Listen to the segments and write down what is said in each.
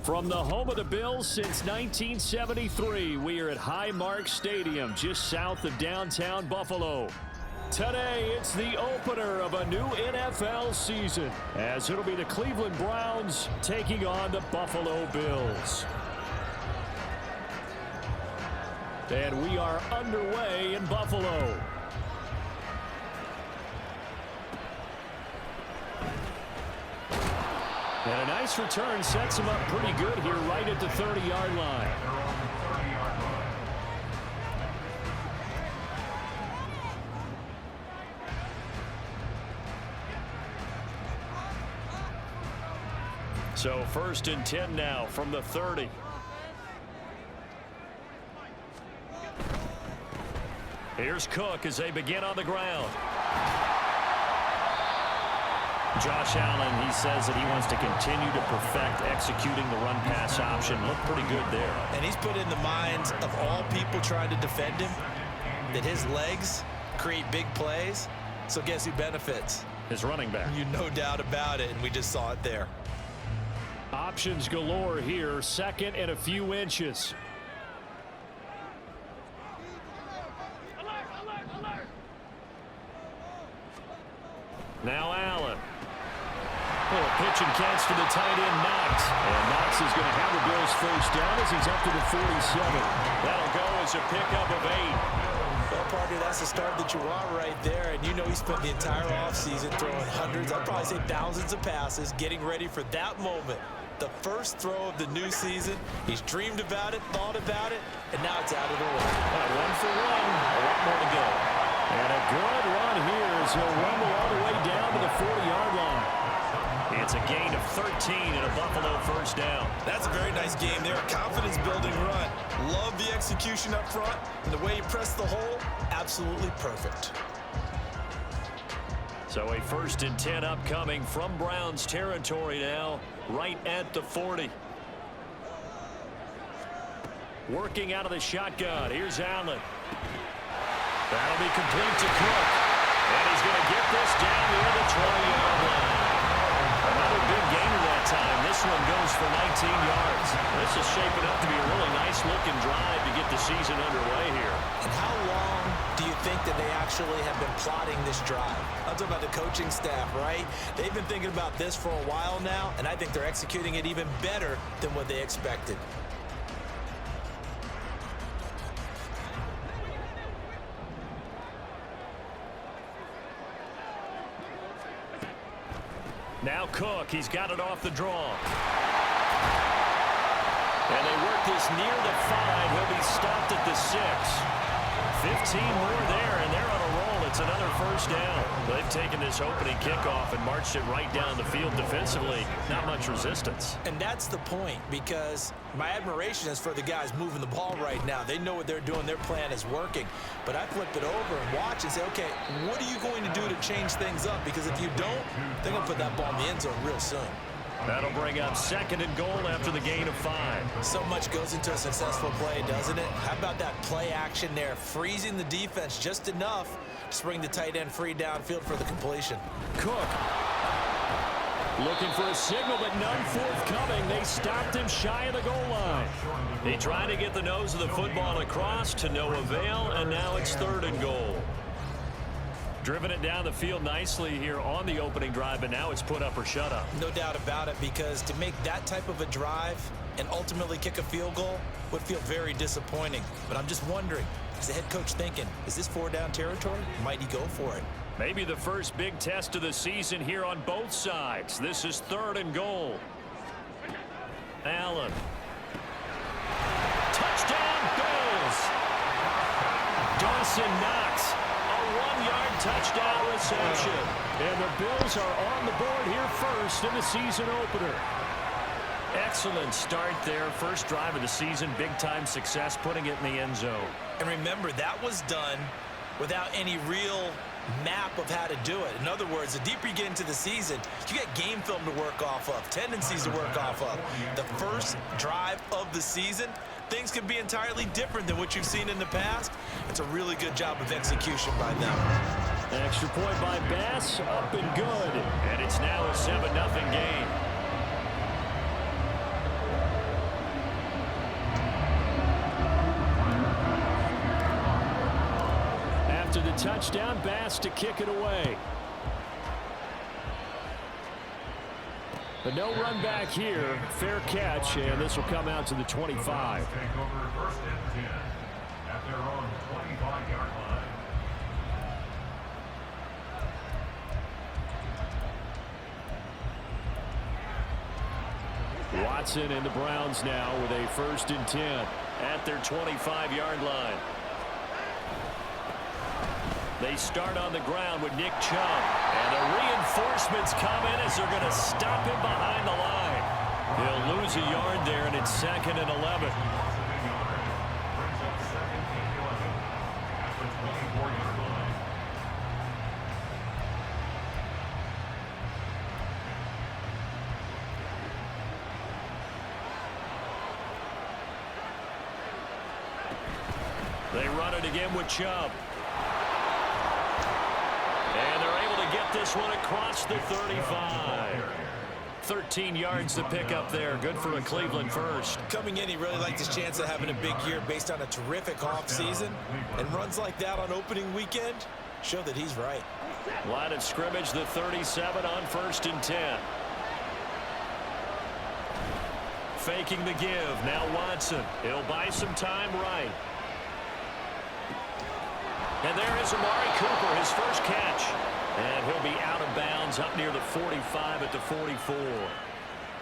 From the home of the Bills since 1973, we are at Highmark Stadium, just south of downtown Buffalo. Today, it's the opener of a new NFL season, as it'll be the Cleveland Browns taking on the Buffalo Bills. And we are underway in Buffalo. And a nice return sets him up pretty good here right at the 30-yard line. So 1st and 10 now from the 30. Here's Cook as they begin on the ground. Josh Allen, he says that he wants to continue to perfect executing the run-pass option. Looked pretty good there. And he's put in the minds of all people trying to defend him that his legs create big plays. So guess who benefits? His running back. You no doubt about it, and we just saw it there. Options galore here. 2nd and a few inches. Now Allen. Pitch and catch to the tight end, Knox. And Knox is going to have the Bills 1st down as he's up to the 47. That'll go as a pickup of 8. Well, partner, that's the start that you want right there. And you know he spent the entire offseason throwing hundreds, I'd probably say thousands of passes, getting ready for that moment. The first throw of the new season. He's dreamed about it, thought about it, and now it's out of the way. 1 for 1. A lot more to go. And a good run here as he'll rumble all the way down to the 40-yard line. It's a gain of 13 and a Buffalo 1st down. That's a very nice game there. Confidence-building run. Love the execution up front. And the way he pressed the hole, absolutely perfect. So a 1st and 10 upcoming from Browns territory now, right at the 40. Working out of the shotgun. Here's Allen. That'll be complete to Cook. And he's going to get this down near the 20-yard line. Another big gainer that time. This one goes for 19 yards. This is shaping up to be a really nice-looking drive to get the season underway here. And how long do you think that they actually have been plotting this drive? I'm talking about the coaching staff, right? They've been thinking about this for a while now, and I think they're executing it even better than what they expected. Now Cook, he's got it off the draw. And they work this near the 5. He'll be stopped at the 6. 15 more there, and they're on a roll. It's another 1st down. They've taken this opening kickoff and marched it right down the field defensively. Not much resistance. And that's the point, because my admiration is for the guys moving the ball right now. They know what they're doing. Their plan is working. But I flip it over and watch and say, okay, what are you going to do to change things up? Because if you don't, they're going to put that ball in the end zone real soon. That'll bring up 2nd and goal after the gain of 5. So much goes into a successful play, doesn't it? How about that play action there, freezing the defense just enough to bring the tight end free downfield for the completion. Cook looking for a signal, but none forthcoming. They stopped him shy of the goal line. They tried to get the nose of the football across to no avail, and now it's 3rd and goal. Driven it down the field nicely here on the opening drive, but now it's put up or shut up. No doubt about it, because to make that type of a drive and ultimately kick a field goal would feel very disappointing. But I'm just wondering, is the head coach thinking, is this 4-down territory? Might he go for it? Maybe the first big test of the season here on both sides. This is 3rd and goal. Allen. Touchdown, Bills! Dawson Knox. A 1-yard touchdown reception. And the Bills are on the board here first in the season opener. Excellent start there. First drive of the season. Big-time success putting it in the end zone. And remember, that was done without any real map of how to do it. In other words, the deeper you get into the season, you get game film to work off of, tendencies to work off of. The first drive of the season, things can be entirely different than what you've seen in the past. It's a really good job of execution by them. Extra point by Bass, up and good. And it's now a 7-0 game. After the touchdown, Bass to kick it away. But no run back here. Fair catch, and this will come out to the 25. Take over first and 10 at their own 25-yard line. Watson and the Browns now with a 1st and 10 at their 25-yard line. They start on the ground with Nick Chubb. And the reinforcements come in as they're going to stop him behind the line. He'll lose a yard there, and it's 2nd and 11. They run it again with Chubb. And they're able to get this one across the 35. 13 yards to pick up there. Good for a Cleveland first. Coming in, he really liked his chance of having a big year based on a terrific offseason. And runs like that on opening weekend show that he's right. Line of scrimmage, the 37 on 1st and 10. Faking the give. Now Watson. He'll buy some time right. And there is Amari Cooper, his first catch. And he'll be out of bounds up near the 45 at the 44.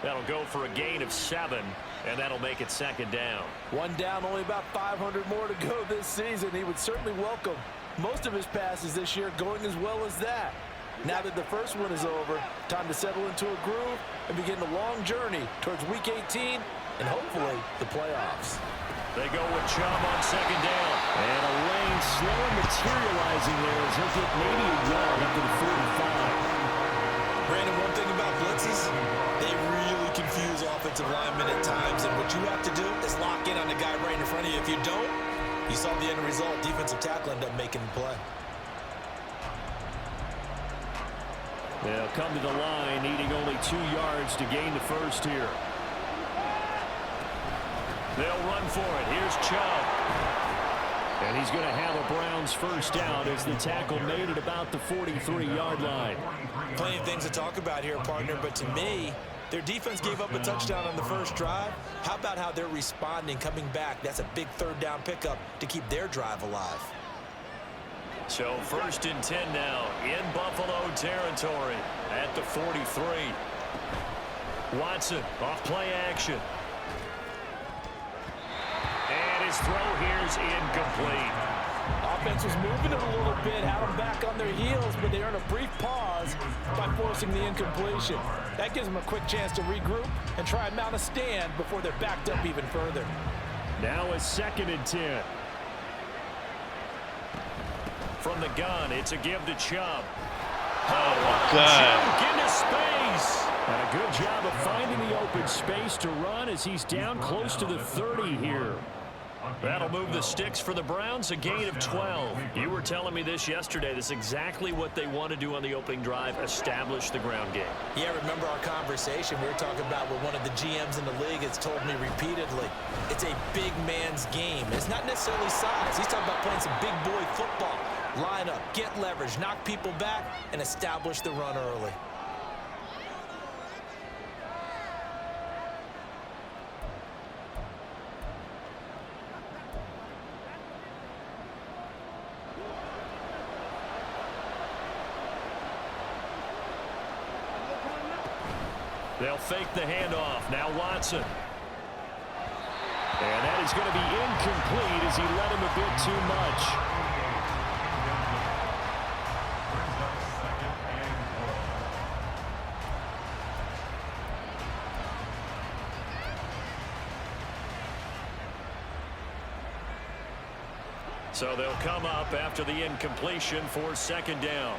That'll go for a gain of 7, and that'll make it 2nd down. One down, only about 500 more to go this season. He would certainly welcome most of his passes this year going as well as that. Now that the first one is over, time to settle into a groove and begin the long journey towards Week 18 and hopefully the playoffs. They go with Chubb on 2nd down. And a lane slow materializing there as he'll get maybe a yard up to the 45. Brandon, one thing about blitzes, they really confuse offensive linemen at times. And what you have to do is lock in on the guy right in front of you. If you don't, you saw the end result. Defensive tackle ended up making the play. They'll come to the line, needing only 2 yards to gain the first here. They'll run for it. Here's Chubb. And he's going to have a Browns first down as the tackle made at about the 43-yard line. Plenty of things to talk about here, partner, but to me, their defense gave up a touchdown on the first drive. How about how they're responding, coming back? That's a big 3rd down pickup to keep their drive alive. So 1st and 10 now in Buffalo territory at the 43. Watson off play action. And his throw here's incomplete. Offense was moving it a little bit, had them back on their heels, but they earned a brief pause by forcing the incompletion. That gives them a quick chance to regroup and try and mount a stand before they're backed up even further. Now a 2nd and 10. From the gun, it's a give to Chubb. Oh, Chubb into space. And a good job of finding the open space to run as he's down close to the 30 here. That'll move the sticks for the Browns, a gain of 12. You were telling me this yesterday. This is exactly what they want to do on the opening drive, establish the ground game. Yeah, remember our conversation. We were talking about what one of the GMs in the league has told me repeatedly. It's a big man's game. It's not necessarily size. He's talking about playing some big boy football. Line up, get leverage, knock people back, and establish the run early. They'll fake the handoff. Now Watson. And that is going to be incomplete as he let him a bit too much. So they'll come up after the incompletion for 2nd down.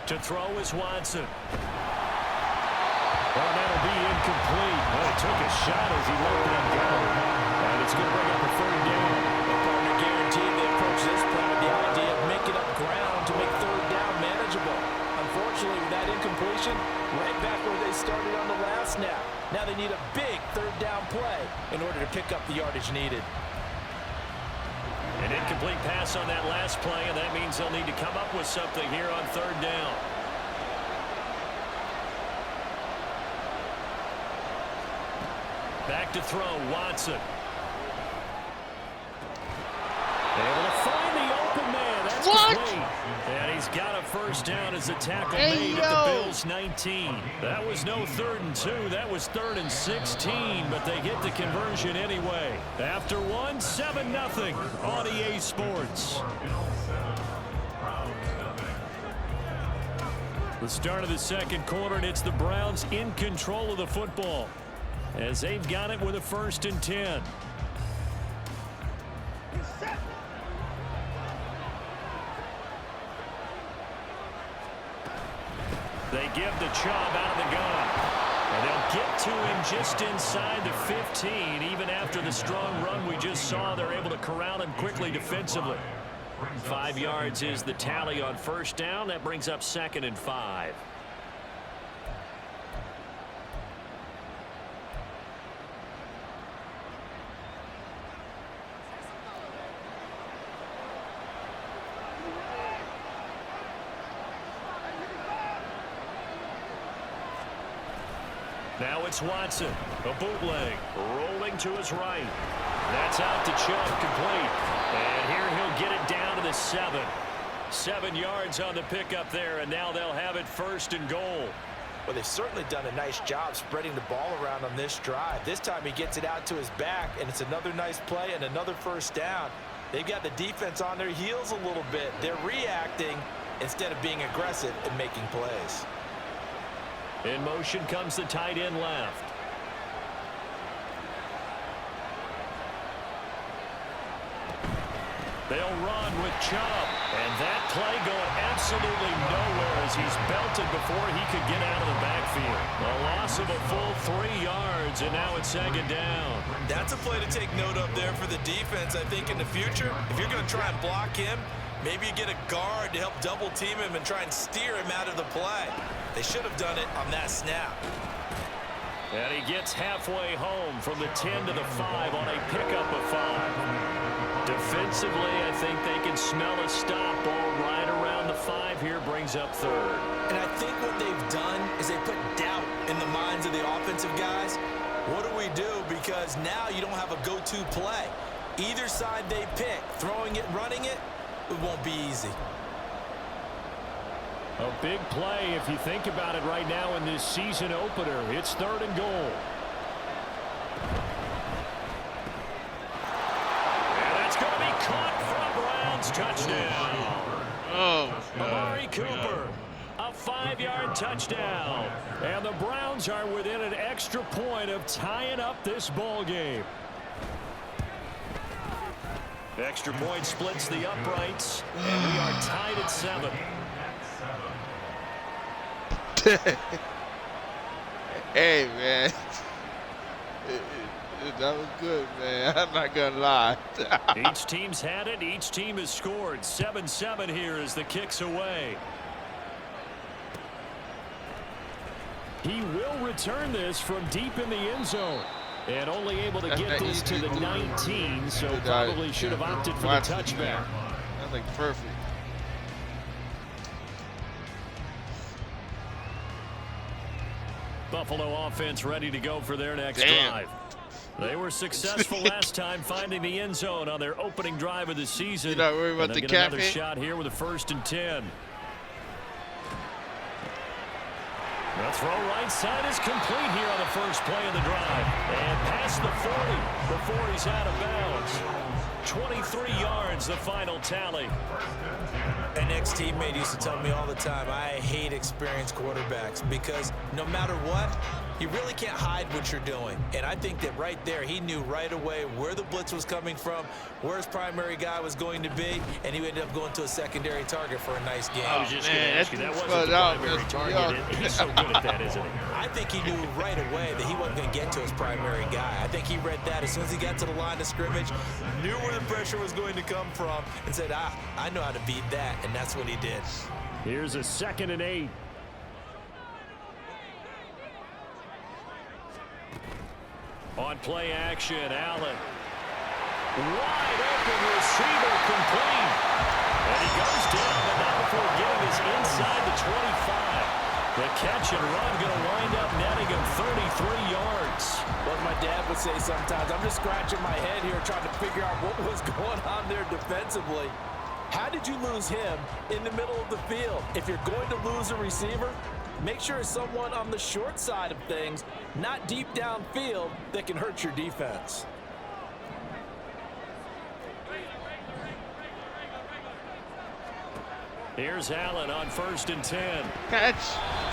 To throw is Watson. Well, that'll be incomplete. Well, he took a shot as he let that go. And it's going to bring up a 3rd down. The partner guaranteed they approach this play with the idea of making up ground to make 3rd down manageable. Unfortunately, with that incompletion, right back where they started on the last snap. Now they need a big 3rd down play in order to pick up the yardage needed. An incomplete incomplete pass on that last play, and that means they'll need to come up with something here on third down. Back to throw, Watson. Able to find the open man. That's complete. And he's got a first down as the tackle made at the Bills' 19. That was no 3rd and 2. That was 3rd and 16, but they get the conversion anyway. After one, 7-0 on EA Sports. The start of the second quarter, and it's the Browns in control of the football as they've got it with a 1st and 10. They give the Chubb out of the gun. And they'll get to him just inside the 15. Even after the strong run we just saw, they're able to corral him quickly defensively. 5 yards is the tally on first down. That brings up 2nd and 5. Now it's Watson, a bootleg, rolling to his right. That's out to Chubb, complete. And here he'll get it down to the 7. 7 yards on the pickup there, and now they'll have it 1st and goal. Well, they've certainly done a nice job spreading the ball around on this drive. This time he gets it out to his back, and it's another nice play and another 1st down. They've got the defense on their heels a little bit. They're reacting instead of being aggressive and making plays. In motion comes the tight end left. They'll run with Chubb. And that play going absolutely nowhere as he's belted before he could get out of the backfield. A loss of a full 3 yards, and now it's 2nd down. That's a play to take note of there for the defense. I think in the future, if you're going to try and block him, maybe you get a guard to help double team him and try and steer him out of the play. They should have done it on that snap. And he gets halfway home from the 10 to the 5 on a pickup of 5. Defensively, I think they can smell a stop ball right around the 5 here, brings up 3rd. And I think what they've done is they put doubt in the minds of the offensive guys. What do we do? Because now you don't have a go-to play. Either side they pick, throwing it, running it, it won't be easy. A big play if you think about it right now in this season opener. It's 3rd and goal. And that's going to be caught for a Browns touchdown. Oh, Amari Cooper, a 5-yard touchdown. And the Browns are within an extra point of tying up this ball game. Extra point splits the uprights, and we are tied at 7. Hey, man. That was good, man. I'm not going to lie. Each team's had it. Each team has scored. 7-7 here as the kick's away. He will return this from deep in the end zone. And only able to get this to the 19, so probably should have opted for the touchback. I think perfect. Buffalo offense ready to go for their next drive. They were successful last time finding the end zone on their opening drive of the season. You're not worried about the cap another shot here with a 1st and 10. The throw right side is complete here on the first play of the drive. And past the 40 before he's out of bounds. 23 yards, the final tally. An ex-teammate used to tell me all the time, I hate experienced quarterbacks because no matter what, you really can't hide what you're doing. And I think that right there, he knew right away where the blitz was coming from, where his primary guy was going to be, and he ended up going to a secondary target for a nice game. I was just going to ask you, that wasn't the primary target. He's so good at that, isn't he? I think he knew right away that he wasn't going to get to his primary guy. I think he read that as soon as he got to the line of scrimmage, knew where the pressure was going to come from, and said, I know how to beat that, and that's what he did. Here's a 2nd and 8. On play action, Allen. Wide open receiver complete. 25. The catch and run going to wind up netting him 33 yards. What my dad would say sometimes, I'm just scratching my head here trying to figure out what was going on there defensively. How did you lose him in the middle of the field? If you're going to lose a receiver, make sure it's someone on the short side of things, not deep downfield, that can hurt your defense. Here's Allen on 1st and 10. Catch.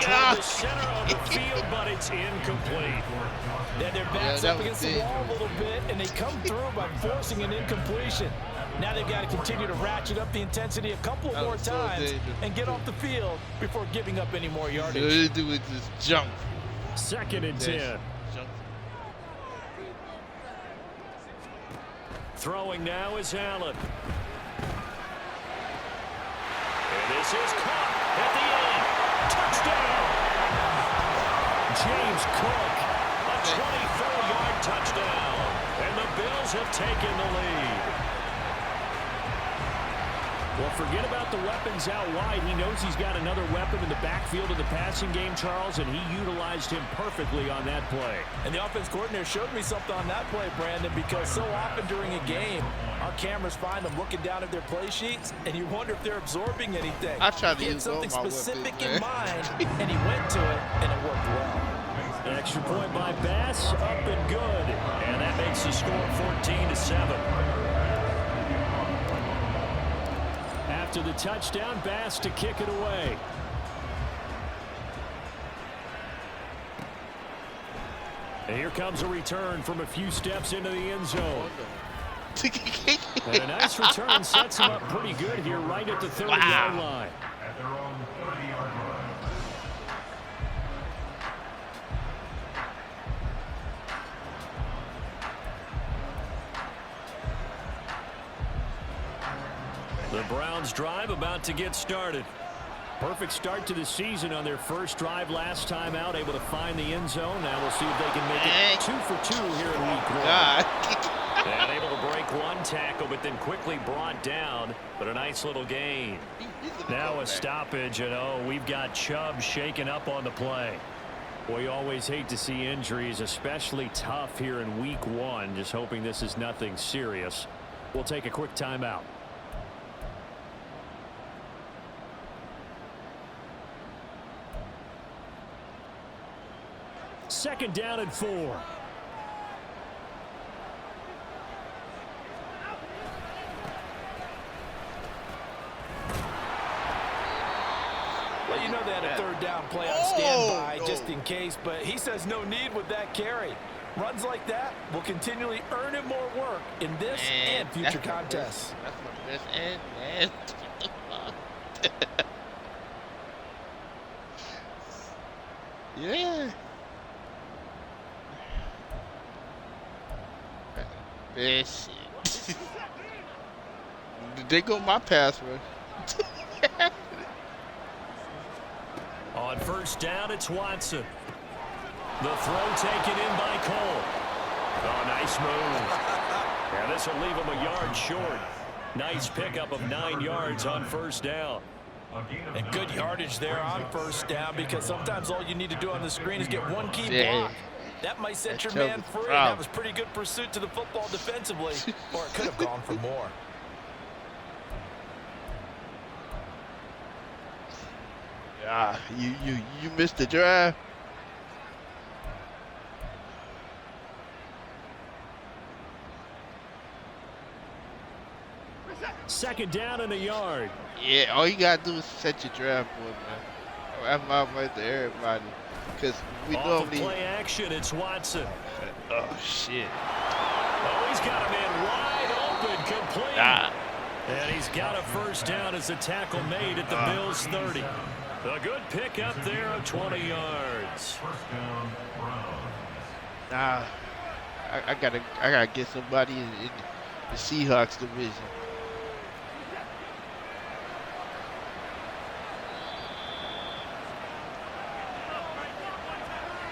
Toward the center of the field, but it's incomplete. Then their backs up against the dangerous. wall a little bit, and they come through by forcing an incompletion. Now they've got to continue to ratchet up the intensity a couple more was so times dangerous. and get off the field before giving up any more All yardage. you do is just jump. 2nd and 10. Jump. Throwing now is Allen. And this is caught at the end. Touchdown! James Cook, a 24-yard touchdown. And the Bills have taken the lead. Well, forget about the weapons out wide. He knows he's got another weapon in the backfield of the passing game, Charles, and he utilized him perfectly on that play. And the offense coordinator showed me something on that play, Brandon, because so often during a game, our cameras find them looking down at their play sheets, and you wonder if they're absorbing anything. I tried to He had use all something my specific weapons, in mind, and he went to it, and it worked well. An extra point by Bass, up and good. And that makes the score 14-7. After the touchdown, Bass to kick it away. And here comes a return from a few steps into the end zone. And a nice return sets him up pretty good here right at the 30-yard line. At their own 30-yard line. The Browns drive about to get started. Perfect start to the season on their first drive last time out, able to find the end zone. Now we'll see if they can make it 2 for 2 here in week 1. And able to break one tackle, but then quickly brought down. But a nice little gain. Now a stoppage, and we've got Chubb shaken up on the play. Well, you always hate to see injuries, especially tough here in week 1. Just hoping this is nothing serious. We'll take a quick timeout. Second down and 4. Well, you know they had a third down play on standby just in case, but he says no need with that carry. Runs like that will continually earn him more work in this and future contests. That's my best end, man. Yeah. This shit. They go my password. On first down, it's Watson. The throw taken in by Cole. Oh, nice move. Yeah, this will leave him a yard short. Nice pickup of 9 yards on first down. And good yardage there on first down, because sometimes all you need to do on the screen is get one key block. That might set your man free. That was pretty good pursuit to the football defensively, or it could have gone for more. Ah, you missed the drive. Second down and a yard. Yeah, all you gotta do is set your draft board, man. I'm out right to everybody, because we Off normally. of play action, it's Watson. Oh shit! Oh, he's got a man wide open, complete. And he's got a first down as the tackle made at the Bills' 30. A good pickup there of 20 yards. First down, Browns. Nah, I gotta get somebody in the Seahawks division.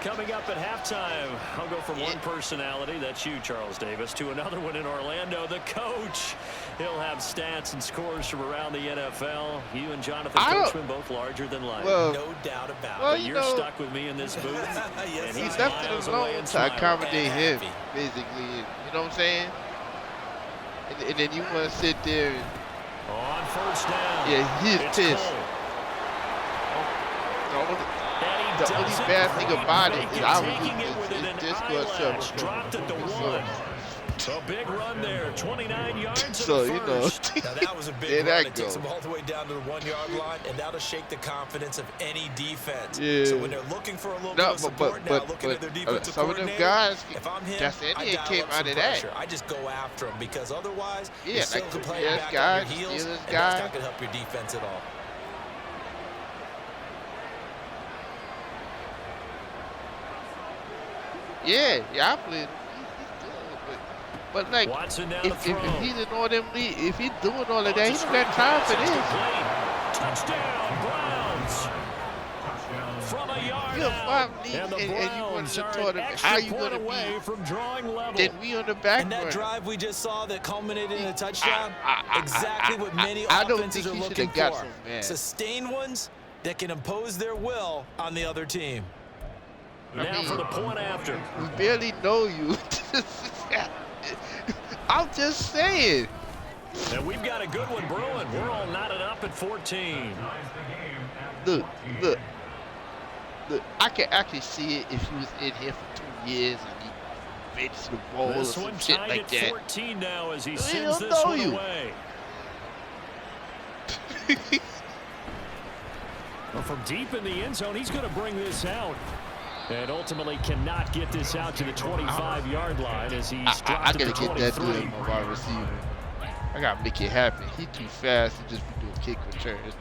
Coming up at halftime, I'll go from one personality, that's you, Charles Davis, to another one in Orlando. The coach He'll have stats and scores from around the NFL. You and Jonathan Coachman both larger than life. No doubt about it. But you're stuck with me in this booth. Yes, and He he's left miles it away alone and to smiling. accommodate him, happy. basically. You know what I'm saying? And then you want to sit there and On first down. yeah, he's It's pissed. Cole. The only bad thing about it is Taking it within an eyelash. Dropped at the 1. A big run there, 29 yards So, in the you know. first. Now that was a big There run. that It takes go. them all the way down to the 1-yard line, and that'll shake the confidence of any defense. Yeah. So when they're looking for a little bit No, of support now, looking at their defensive some of them coordinator, guys, if I'm him, that's it. I It dial came up out some of that. pressure. I just go after them because otherwise, Yeah, you're still like the playing Bears back guy, on your heels, Steelers and guy. that's not going to help your defense at all. Yeah, I played. He's good, but like, Watson down if to throw. he's in all them leagues, if he's doing all of that, he don't got time for this. Touchdown, Browns. From a yard You're out. five leagues, And the and you want Browns to are tell an them extra how you point gonna away be. from drawing level. Then we on the back And that burner. drive we just saw that culminated in a touchdown, exactly what many I don't offenses think are he looking should've got for. some, man. Sustained ones that can impose their will on the other team. Now for the point after. We barely know you. I'm just saying. And we've got a good one brewing. We're all knotted up at 14. Look. I can actually see it if he was in here for 2 years and he benched the ball or This some one shit tied like at that. 14 now as he They sends don't this know one you. away. Well, from deep in the end zone, he's going to bring this out. And ultimately cannot get this out to the 25-yard line as he's dropped I at the gotta get that 23. dude on my wide receiver. I gotta make it happen. He too fast to just be doing kick returns.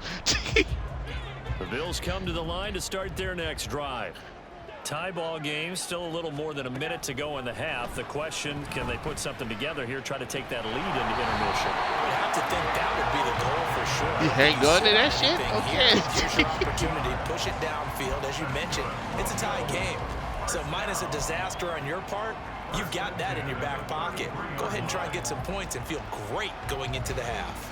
The Bills come to the line to start their next drive. Tie ball game, still a little more than a minute to go in the half. The question, can they put something together here, try to take that lead into intermission? You have to think that would be the goal for sure. You hang on to that shit? Okay. Here's your opportunity. Push it downfield. As you mentioned, it's a tie game. So minus a disaster on your part, you've got that in your back pocket. Go ahead and try and get some points and feel great going into the half.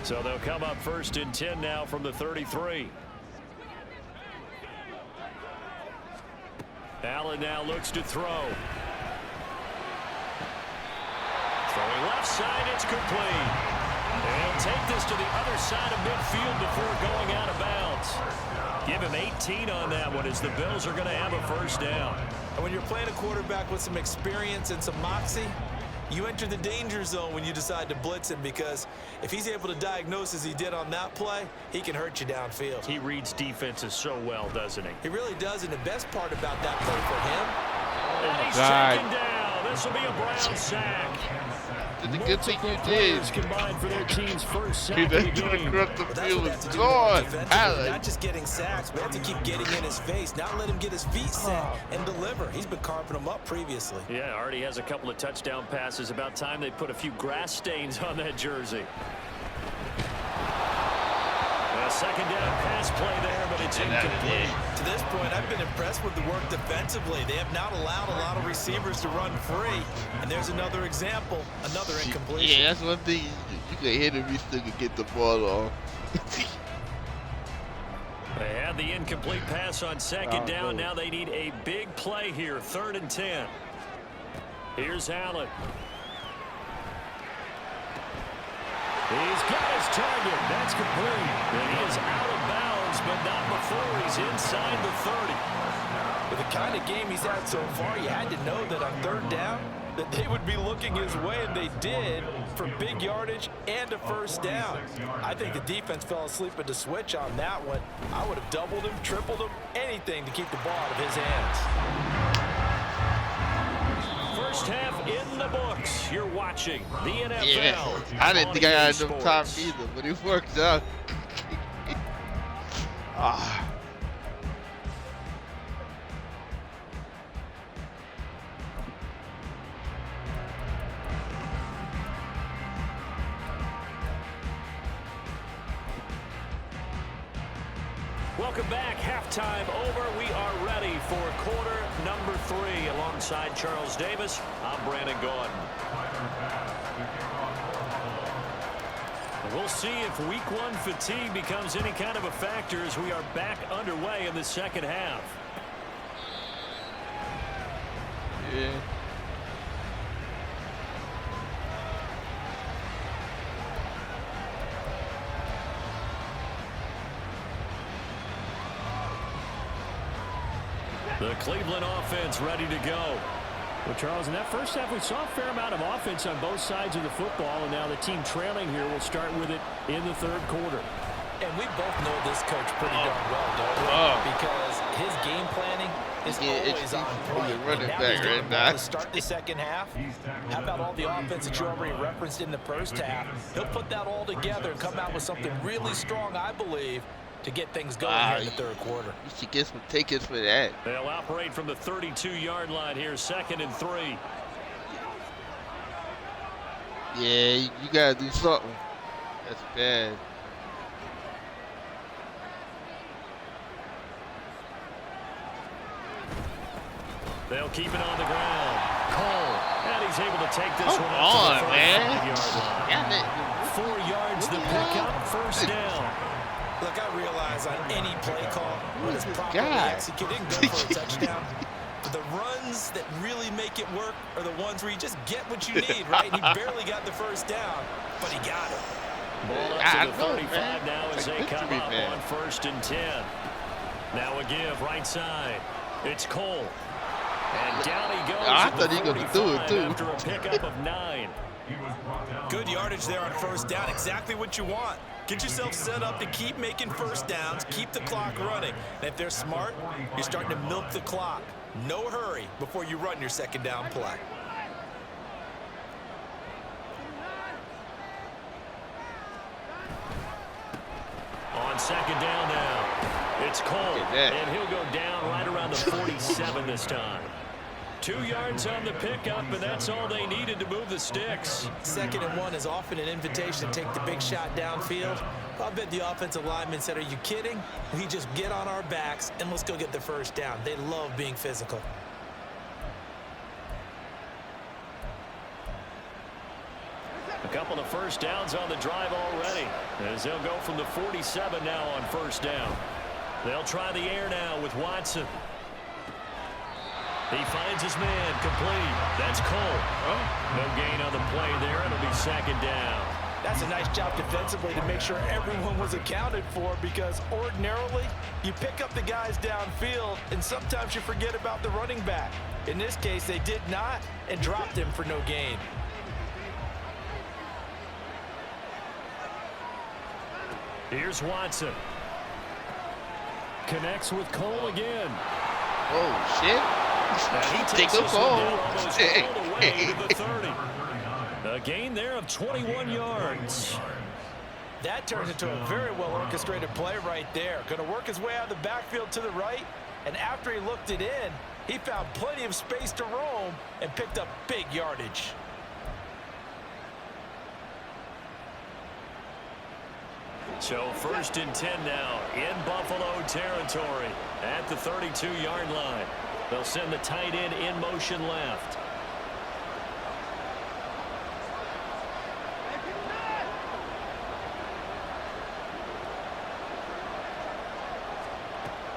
So they'll come up first and 10 now from the 33. Allen now looks to throw. Throwing left side, it's complete. They'll take this to the other side of midfield before going out of bounds. Give him 18 on that one as the Bills are going to have a first down. And when you're playing a quarterback with some experience and some moxie, you enter the danger zone when you decide to blitz him, because if he's able to diagnose as he did on that play, he can hurt you downfield. He reads defenses so well, doesn't he? He really does, and the best part about that play for him, And he's God. taken down. This will be a Brown sack. The good thing you did. Players combined for their team's first sack He of the left him game. across the but that's field what they was have to do gone. defensively. Allen. Not just getting sacks, but have to keep getting in his face, not let him get his feet set and deliver. He's been carving them up previously. Yeah, already has a couple of touchdown passes. About time they put a few grass stains on that jersey. A second down pass play there, but it's incomplete. To this point, I've been impressed with the work defensively. They have not allowed a lot of receivers to run free. And there's another example, another incompletion. Yeah, that's one thing. You can hit him, you still can get the ball off. They had the incomplete pass on second down. Now they need a big play here, 3rd and 10. Here's Allen. He's got his target. That's complete. And he is out of bounds, but not before he's inside the 30. With the kind of game he's had so far, you had to know that on 3rd down, that they would be looking his way, and they did, for big yardage and a first down. I think the defense fell asleep at the switch on that one. I would have doubled him, tripled him, anything to keep the ball out of his hands. First half in the books. You're watching the NFL. Yeah, I didn't think I had enough time Sports. either, but it worked out. Ah. Welcome Welcome back. Halftime over. We are ready for quarter number 3. Alongside Charles Davis, I'm Brandon Gordon. We'll see if week 1 fatigue becomes any kind of a factor as we are back underway in the second half. Yeah. The Cleveland offense ready to go. Well, Charles, in that first half, we saw a fair amount of offense on both sides of the football, and now the team trailing here will start with it in the third quarter. And we both know this coach pretty darn well, don't we? Because his game planning is always on point. Running now back he's right now. to start the second half. How about all the offense that you already referenced in the first half? He'll put that all together and come out with something really strong, I believe, to get things going here in the third quarter. You should get some tickets for that. They'll operate from the 32-yard line here, 2nd and 3. Yeah, you gotta do something. That's bad. They'll keep it on the ground. Cole, and he's able to take this one on, to the man. 5-yard line. 4 yards the pickup, first down. Look, I realize on any play call, when it's properly executed, go for a touchdown. But the runs that really make it work are the ones where you just get what you need, right? He barely got the first down, but he got it. Ball up to the 35 now as they come up on 1st and 10. Now a give right side. It's Cole. And down he goes. I thought he was going to do it, too. After a pickup of 9. Good yardage there on first down. Exactly what you want. Get yourself set up to keep making first downs, keep the clock running. And if they're smart, you're starting to milk the clock. No hurry before you run your second down play. On second down now, it's Cole. And he'll go down right around the 47 this time. 2 yards on the pickup, and that's all they needed to move the sticks. 2nd and 1 is often an invitation to take the big shot downfield. I bet the offensive lineman said, are you kidding? We just get on our backs and let's go get the first down. They love being physical. A couple of first downs on the drive already, as they'll go from the 47 now on first down. They'll try the air now with Watson. He finds his man, complete. That's Cole. No gain on the play there. It'll be 2nd down. That's a nice job defensively to make sure everyone was accounted for, because ordinarily you pick up the guys downfield and sometimes you forget about the running back. In this case, they did not and dropped him for no gain. Here's Watson. Connects with Cole again. Oh, shit. And he takes this one down almost all the way to the 30. A gain there of 21 yards. That turns into a very well-orchestrated play right there. Going to work his way out of the backfield to the right, and after he looked it in, he found plenty of space to roam and picked up big yardage. So 1st and 10 now in Buffalo territory at the 32-yard line. They'll send the tight end in motion left.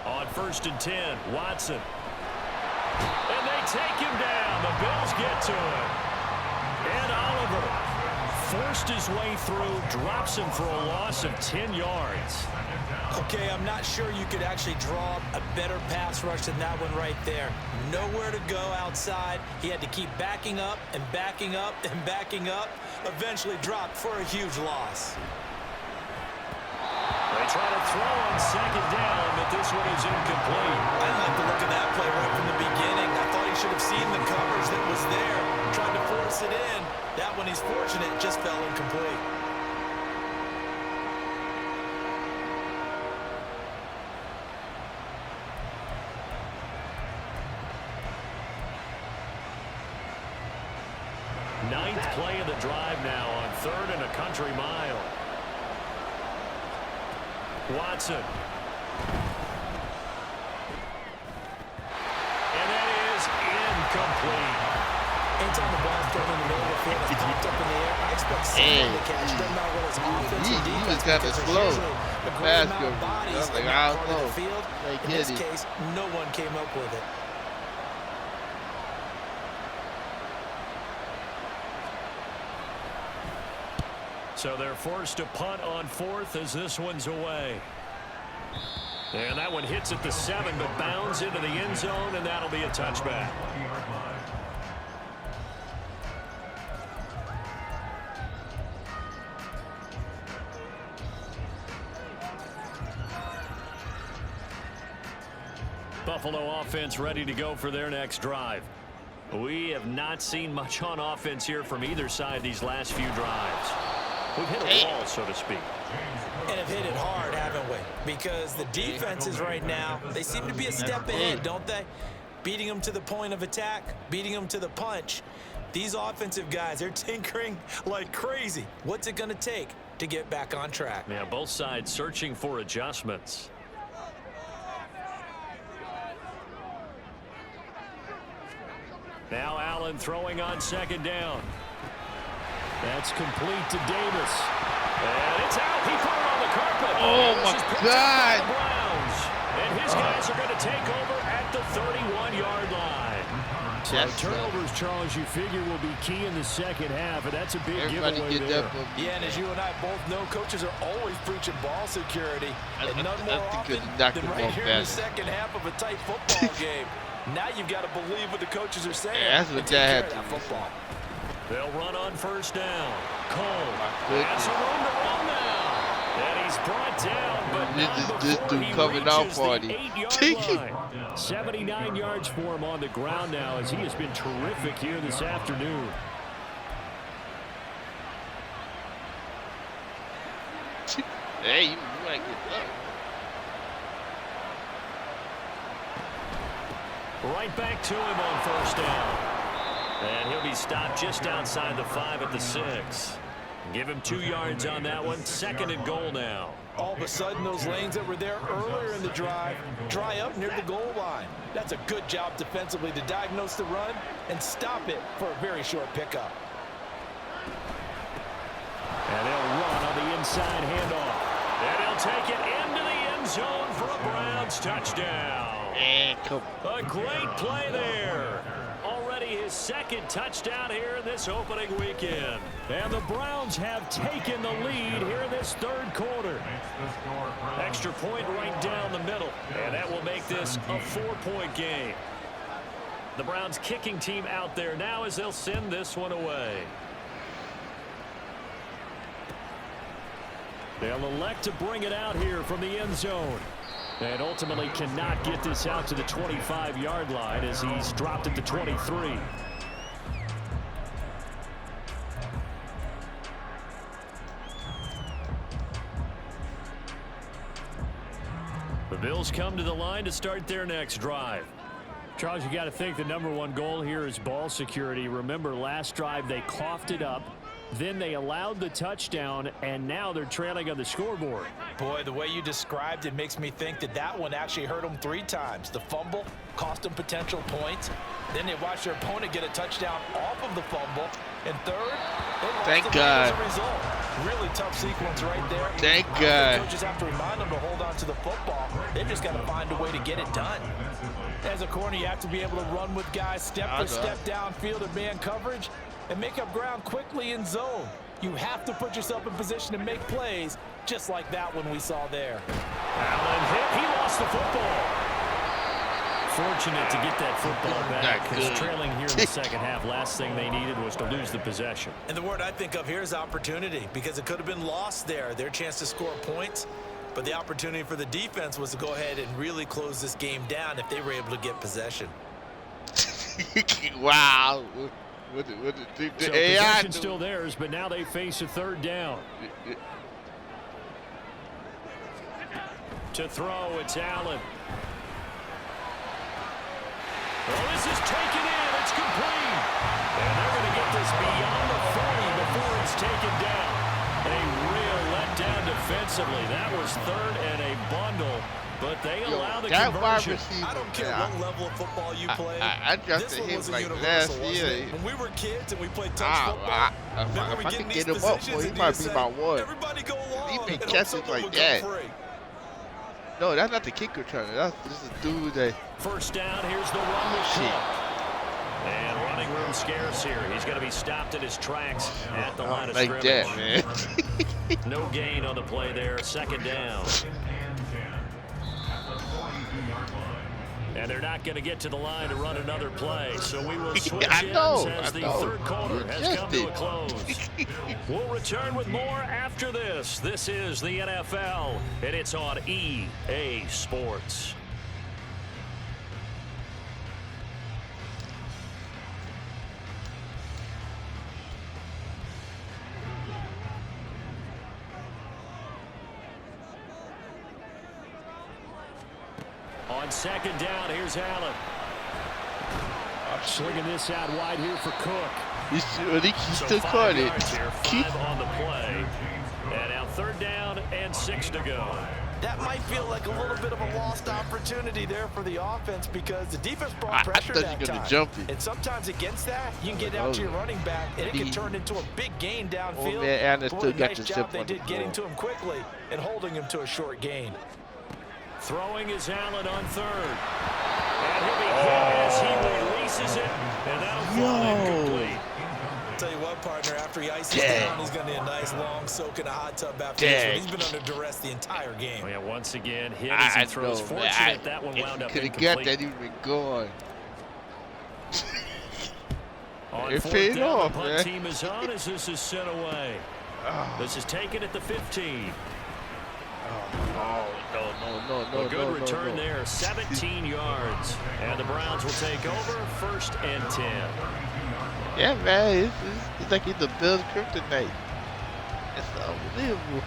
On 1st and 10, Watson. And they take him down. The Bills get to him. And Oliver forced his way through, drops him for a loss of 10 yards. Okay, I'm not sure you could actually draw a better pass rush than that one right there. Nowhere to go outside. He had to keep backing up and backing up and backing up. Eventually dropped for a huge loss. They try to throw on 2nd down, but this one is incomplete. I like the look of that play right from the beginning. I thought he should have seen the coverage that was there. Tried to force it in. That one, he's fortunate, just fell incomplete. Ninth play of the drive now on 3rd and a country mile. Watson. Anytime the ball's thrown in the middle of the field, it's popped up in the air, I expect someone to catch it. Doesn't matter whether it's offense or defense. He was kind of slow. Fast go. Like, I don't know. In this case, no one came up with it. So they're forced to punt on 4th as this one's away. And that one hits at the 7, but bounds into the end zone, and that'll be a touchback. Buffalo offense ready to go for their next drive. We have not seen much on offense here from either side these last few drives. We've hit a wall, so to speak. And have hit it hard, haven't we? Because the defenses right now, they seem to be a step ahead, don't they? Beating them to the point of attack, beating them to the punch. These offensive guys, they're tinkering like crazy. What's it going to take to get back on track? Yeah, both sides searching for adjustments. Now Allen throwing on 2nd down. That's complete to Davis. And it's out. He put it on the carpet. Oh, my God. Browns. And his guys are going to take over at the 31-yard line. So turnovers, Charles, you figure will be key in the second half, and that's a big giveaway there. Yeah, and as you and I both know, coaches are always preaching ball security, and none more often than right here in the second half of a tight football game. Now you've got to believe what the coaches are saying. Yeah, that's what that had to football. They'll run on 1st down. Cole has a room to run now. And he's brought down, but not before he reaches the 8-yard line. 79 yards for him on the ground now as he has been terrific here this afternoon. Hey, you might get that. Right back to him on 1st down. And he'll be stopped just outside the 5 at the 6. Give him 2 yards on that one. 2nd and goal now. All of a sudden, those lanes that were there earlier in the drive dry up near the goal line. That's a good job defensively to diagnose the run and stop it for a very short pickup. And they'll run on the inside handoff. And he'll take it into the end zone for a Browns touchdown. A great play there. Already his 2nd touchdown here in this opening weekend. And the Browns have taken the lead here in this 3rd quarter. Extra point right down the middle. And that will make this a 4-point game. The Browns kicking team out there now as they'll send this one away. They'll elect to bring it out here from the end zone. And ultimately cannot get this out to the 25-yard line as he's dropped at the 23. The Bills come to the line to start their next drive. Charles, you got to think the #1 goal here is ball security. Remember, last drive they coughed it up. Then they allowed the touchdown, and now they're trailing on the scoreboard. Boy, the way you described it makes me think that that one actually hurt them 3 times. The fumble cost them potential points. Then they watched their opponent get a touchdown off of the fumble. And third, they lost Thank the God. as a result. Really tough sequence right there. Thank The God. coaches have to remind them to hold on to the football. They've just got to find a way to get it done. As a corner, you have to be able to run with guys step for step downfield in man coverage and make up ground quickly in zone. You have to put yourself in position to make plays, just like that one we saw there. Allen hit. He lost the football. Fortunate to get that football back, because trailing here in the second half, last thing they needed was to lose the possession. And the word I think of here is opportunity, because it could have been lost there. Their chance to score points, but the opportunity for the defense was to go ahead and really close this game down if they were able to get possession. Wow. So possession still theirs, but now they face a 3rd down. To throw, it's Allen. Well, this is taken in. It's complete. And they're going to get this beyond the 40 before it's taken down. A real letdown defensively. That was 3rd and a bundle. but they Yo, allow the that wide conversion. receiver, I don't care man, what level of football you play. I This drafted one him was a like universal, last wasn't year. it? When we were kids and we played touch football, remember If we I get in could these get him up, positions boy, he and you might just be say, my one. everybody go along He make and hope catches someone like would that. come free. No, that's not the kick returner. That's just a dude that. First down, here's the one with Cook. And running room scarce here. He's going to be stopped in his tracks at the line of Like scrimmage. that, man. No gain on the play there. Second down. And they're not going to get to the line to run another play. So we will switch ends as the third quarter has come to a close. We'll return with more after this. This is the NFL, and it's on EA Sports. On second down, here's Allen. Slinging this out wide here for Cook. He still So caught 5 it. yards here, 5 on the play. And now third down and 6 to go. That might feel like a little bit of a lost opportunity there for the offense because the defense brought I pressure thought that you were time. gonna jump it. And sometimes against that, you can get out to your running back, and it can turn into a big gain downfield. man, Allen But still what a got nice the job zip they on the did getting ball. to him quickly and holding him to a short gain. Throwing is Allen on third. And he'll be hit as he releases it. And that'll fall incomplete. Tell you what, partner, after he ices down, he's going to need a nice long soak in a hot tub after this one. He's been under duress the entire game. Oh, yeah, once again, hit as he throws. Fortunate that one wound up Could have incomplete. got that, he'd been gone. On It fourth paid down, off, the punt man. team is on as this is sent away. This is taken at the 15. No, A good return there, 17 yards. And the Browns will take over, 1st and 10. Yeah, man, it's like he's the Bills kryptonite. It's unbelievable.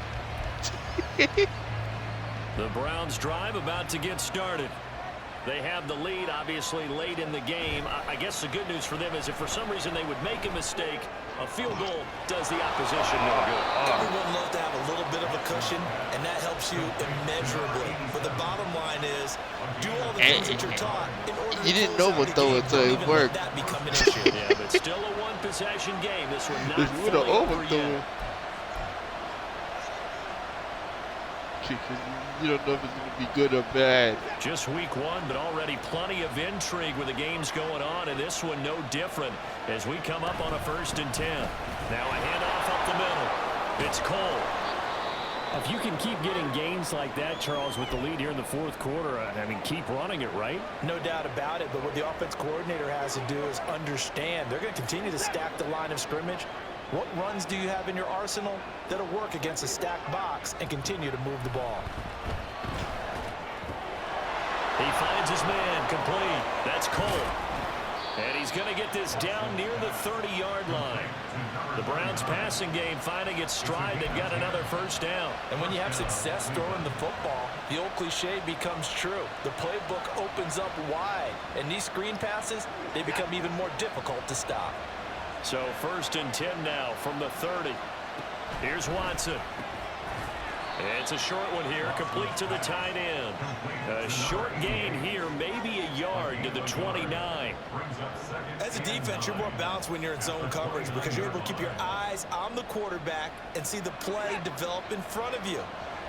The Browns drive about to get started. They have the lead, obviously, late in the game. I guess the good news for them is if for some reason they would make a mistake, a field goal does the opposition no good. Everyone loves to have a little bit of a cushion, and that helps you immeasurably. But the bottom line is, do all the things that you're taught in order to You didn't close know out what the throw game. until Don't it even worked. let that become an issue. Yeah, but still a one-possession game. This one not This would have fully over overthrown. yet. You don't know if it's going to be good or bad. Just week 1, but already plenty of intrigue with the games going on, and this one no different as we come up on a 1st and 10. Now a handoff up the middle. It's Cole. If you can keep getting gains like that, Charles, with the lead here in the 4th quarter, I mean, keep running it, right? No doubt about it, but what the offense coordinator has to do is understand they're going to continue to stack the line of scrimmage. What runs do you have in your arsenal that'll work against a stacked box and continue to move the ball? He finds his man complete. That's Cole. And he's going to get this down near the 30-yard line. The Browns passing game finding its stride. They've got another 1st down. And when you have success throwing the football, the old cliche becomes true. The playbook opens up wide, and these screen passes, they become even more difficult to stop. So 1st and 10 now from the 30. Here's Watson. It's a short one here, complete to the tight end. A short gain here, maybe a yard to the 29. As a defense, you're more balanced when you're in zone coverage because you're able to keep your eyes on the quarterback and see the play develop in front of you.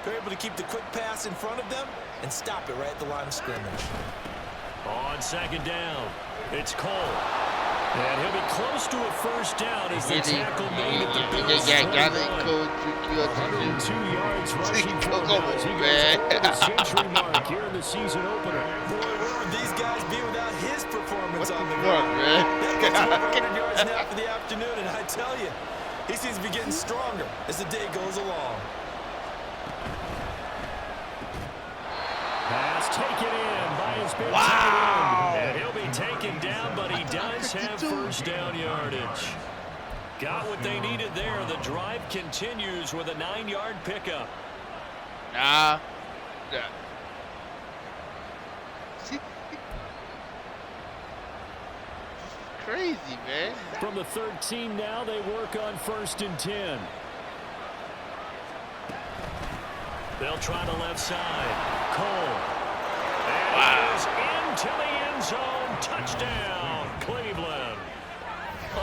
You're able to keep the quick pass in front of them and stop it right at the line of scrimmage. On 2nd down, it's Cole. And he'll be close to a 1st down as the tackle made at the Bills' 102 yards rushing for him as he goes over the century mark here in the season opener. Boy, where would these guys be without his performance on the Fuck, ground? man. That gets him over 100 yards now for the afternoon, and I tell you, he seems to be getting stronger as the day goes along. Pass taken in by his big tight end. And he'll be taken down, but he does have 1st down yardage. Got what they needed there. The drive continues with a 9-yard pickup. Nah. Crazy, man. From the 13 now, they work on 1st and 10. They'll try the left side. Cole. fires into the end zone. Touchdown, Cleveland.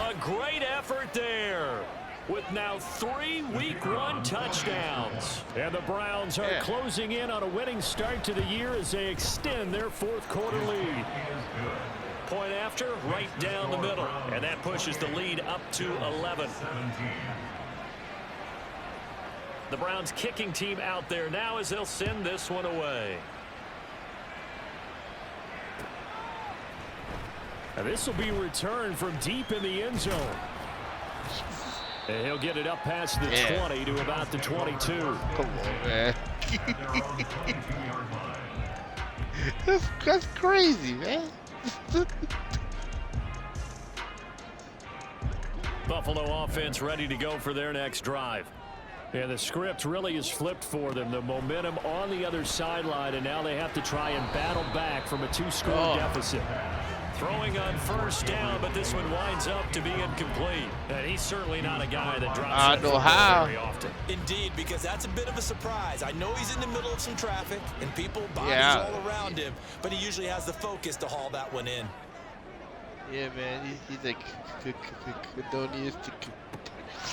A great effort there, with now 3 Week 1 touchdowns. And the Browns are closing in on a winning start to the year as they extend their fourth quarter lead. Point after, right down the middle. And that pushes the lead up to 11. The Browns kicking team out there now as they'll send this one away. And this will be returned from deep in the end zone. And he'll get it up past the 20 to about the 22. Come on, man. That's crazy, man. Buffalo offense ready to go for their next drive. And the script really is flipped for them. The momentum on the other sideline, and now they have to try and battle back from a 2-score deficit. Throwing on first down, but this one winds up to be incomplete. And he's certainly not a guy that drops very often. Indeed, because that's a bit of a surprise. I know he's in the middle of some traffic and people bodies all around him, but he usually has the focus to haul that one in. Yeah, man, he's like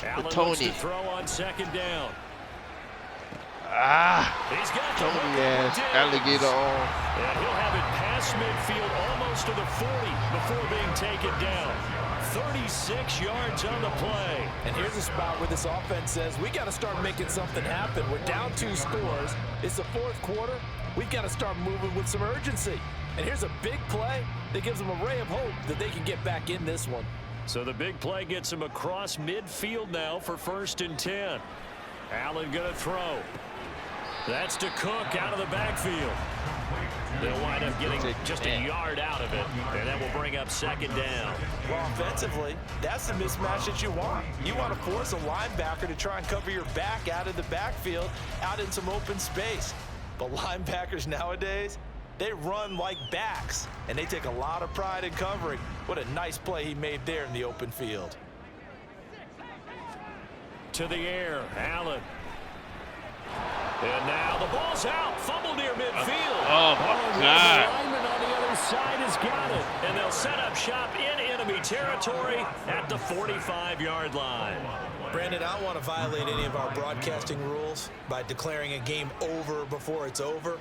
Allen looks to throw on second down. He's got Tony ass alligator on. And he'll have it past midfield almost to the 40 before being taken down. 36 yards on the play. And here's a spot where this offense says, we got to start making something happen. We're down 2 scores. It's the fourth quarter. We've got to start moving with some urgency. And here's a big play that gives them a ray of hope that they can get back in this one. So the big play gets him across midfield now for 1st and 10. Allen going to throw. That's to Cook out of the backfield. They'll wind up getting just a yard out of it, and that will bring up second down. Well, offensively, that's the mismatch that you want. You want to force a linebacker to try and cover your back out of the backfield, out in some open space. But linebackers nowadays, they run like backs, and they take a lot of pride in covering. What a nice play he made there in the open field. To the air, Allen. And now the ball's out. Fumble near midfield. Oh, my God. The lineman on the other side has got it. And they'll set up shop in enemy territory at the 45-yard line. Brandon, I don't want to violate any of our broadcasting rules by declaring a game over before it's over.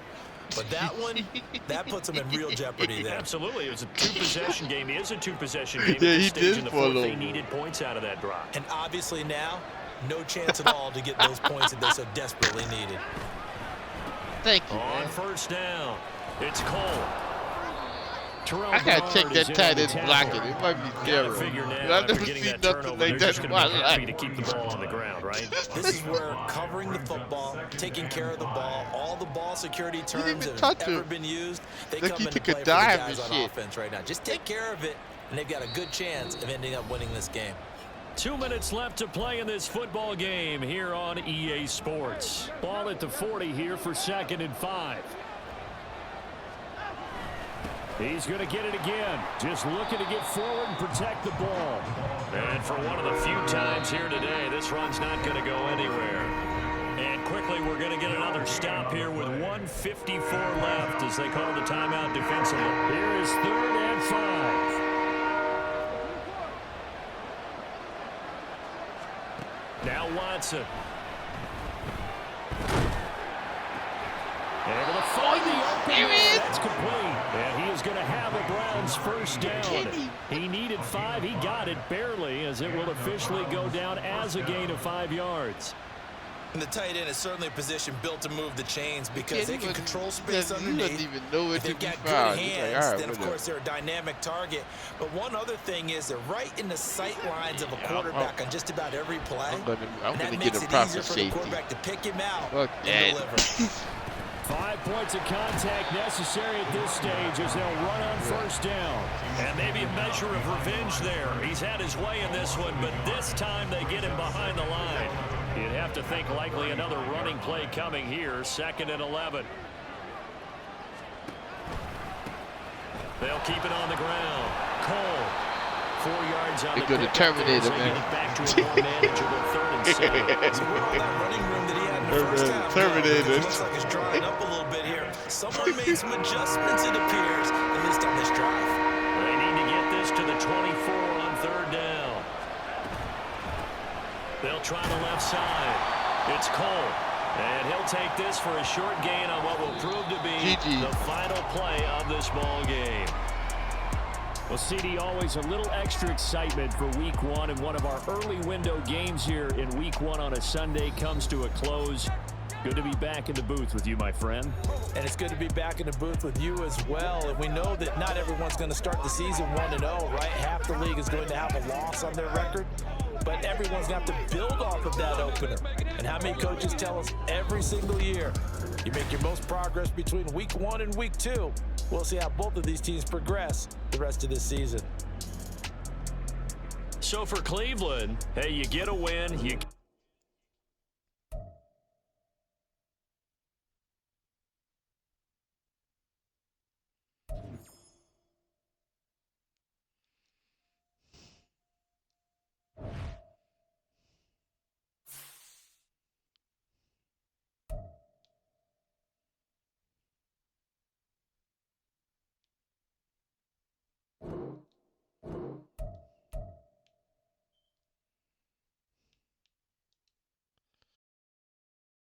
But that one, that puts them in real jeopardy there. Absolutely. It was a 2-possession game. It is a 2-possession game. Yeah, at this he stage did in the for a fourth. little. They needed points out of that drop. And obviously now, no chance at all to get those points that they so desperately needed. Thank you, On man. first down, it's Cole. I gotta check that tight end blocking. It might be terrible. I've never seen nothing like that in my life. To keep the ball on the ground, right? This is where covering the football, taking care of the ball, all the ball security terms that have ever been used, they come into play for the guys on offense right now. Just take care of it, and they've got a good chance of ending up winning this game. 2 minutes left to play in this football game here on EA Sports. Ball at the 40 here for 2nd and 5. He's going to get it again. Just looking to get forward and protect the ball. And for one of the few times here today, this run's not going to go anywhere. And quickly, we're going to get another stop here with 1:54 left as they call the timeout defensively. Here is 3rd and 5. Now Watson. Able to find the open. That's complete. And he is going to have a Browns first down. He needed 5. He got it barely, as it will officially go down as a gain of 5 yards. And the tight end is certainly a position built to move the chains because they can control space underneath. Even know if they've got good hands, then of course they're a dynamic target. But one other thing is they're right in the sight lines of a quarterback on just about every play. I'm gonna get a proper safety. For the quarterback to pick him out and deliver. 5 points of contact necessary at this stage as they'll run on first down. And maybe a measure of revenge there. He's had his way in this one, but this time they get him behind the line. You'd have to think likely another running play coming here. 2nd and 11. They'll keep it on the ground. Cole 4 yards on They're going to terminate him, man. Back to a more manageable 3rd and 7. So with all that running room that he had in the first half, Terminated. it looks like it's drying up a little bit here. Someone made some adjustments, it appears, at least on this drive. They need to get this to the 24 on 3rd down. They'll try the left side. It's Cole. And he'll take this for a short gain on what will prove to be the final play of this ball game. Well, CD, always a little extra excitement for Week 1, and one of our early window games here in Week 1 on a Sunday comes to a close. Good to be back in the booth with you, my friend. And it's good to be back in the booth with you as well. And we know that not everyone's going to start the season 1-0, right? Half the league is going to have a loss on their record. But everyone's going to have to build off of that opener. And how many coaches tell us every single year, you make your most progress between Week 1 and Week 2. We'll see how both of these teams progress the rest of this season. So for Cleveland, hey, you get a win, you